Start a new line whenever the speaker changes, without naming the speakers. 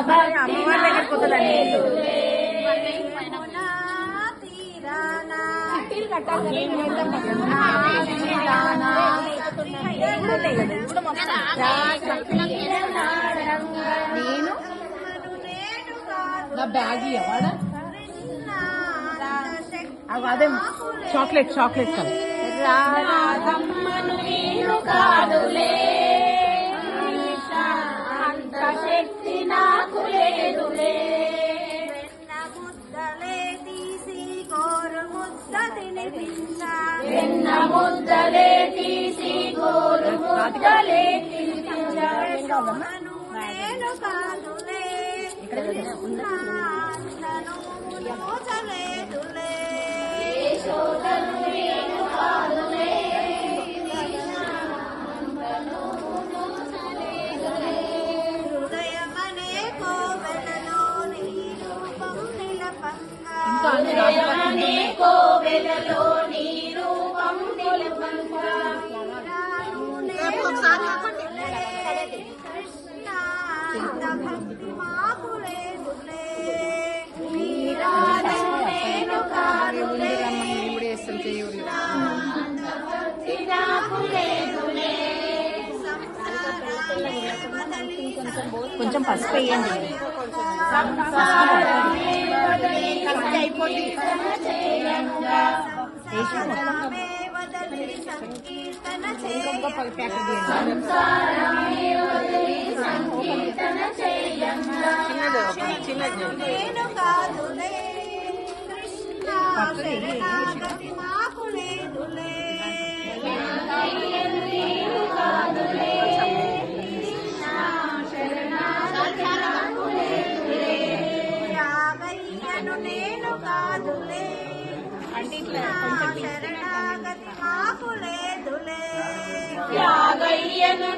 అమ్మవారి దగ్గరికి పోతుందండి. నేను నా బ్యాగ్ ఇవ్వడా అదే చాక్లెట్ కదా. రాధమ్మను నేను కాదులే, అంత శక్తి నాకు లేదులే. వెన్న ముద్దలే తీసి గోరు ముద్ద తినిపించా, వెన్న ముద్దలే తీసి గోరు ముద్దలే తినిపించా. నేను కాదులే, మోచలేదులే. హృదయమనే కోవెలలో నీ రూపం నిలపంగా, హృదయమనే కోవెలలో నీ రూపం నిలపంగా. కృష్ణ భక్తి మాకు లేదులే, నేను కాదులే. కొంచెం పసుపు వేయండి. అయిపోతుంది. నేను కాదులే, కృష్ణ శరణాగతి మాకు లేదులే. నేను కాదులే, యాగయ్యను నేను కాదులే, శరణాగతి మాకు లేదులే. యాగయ్యను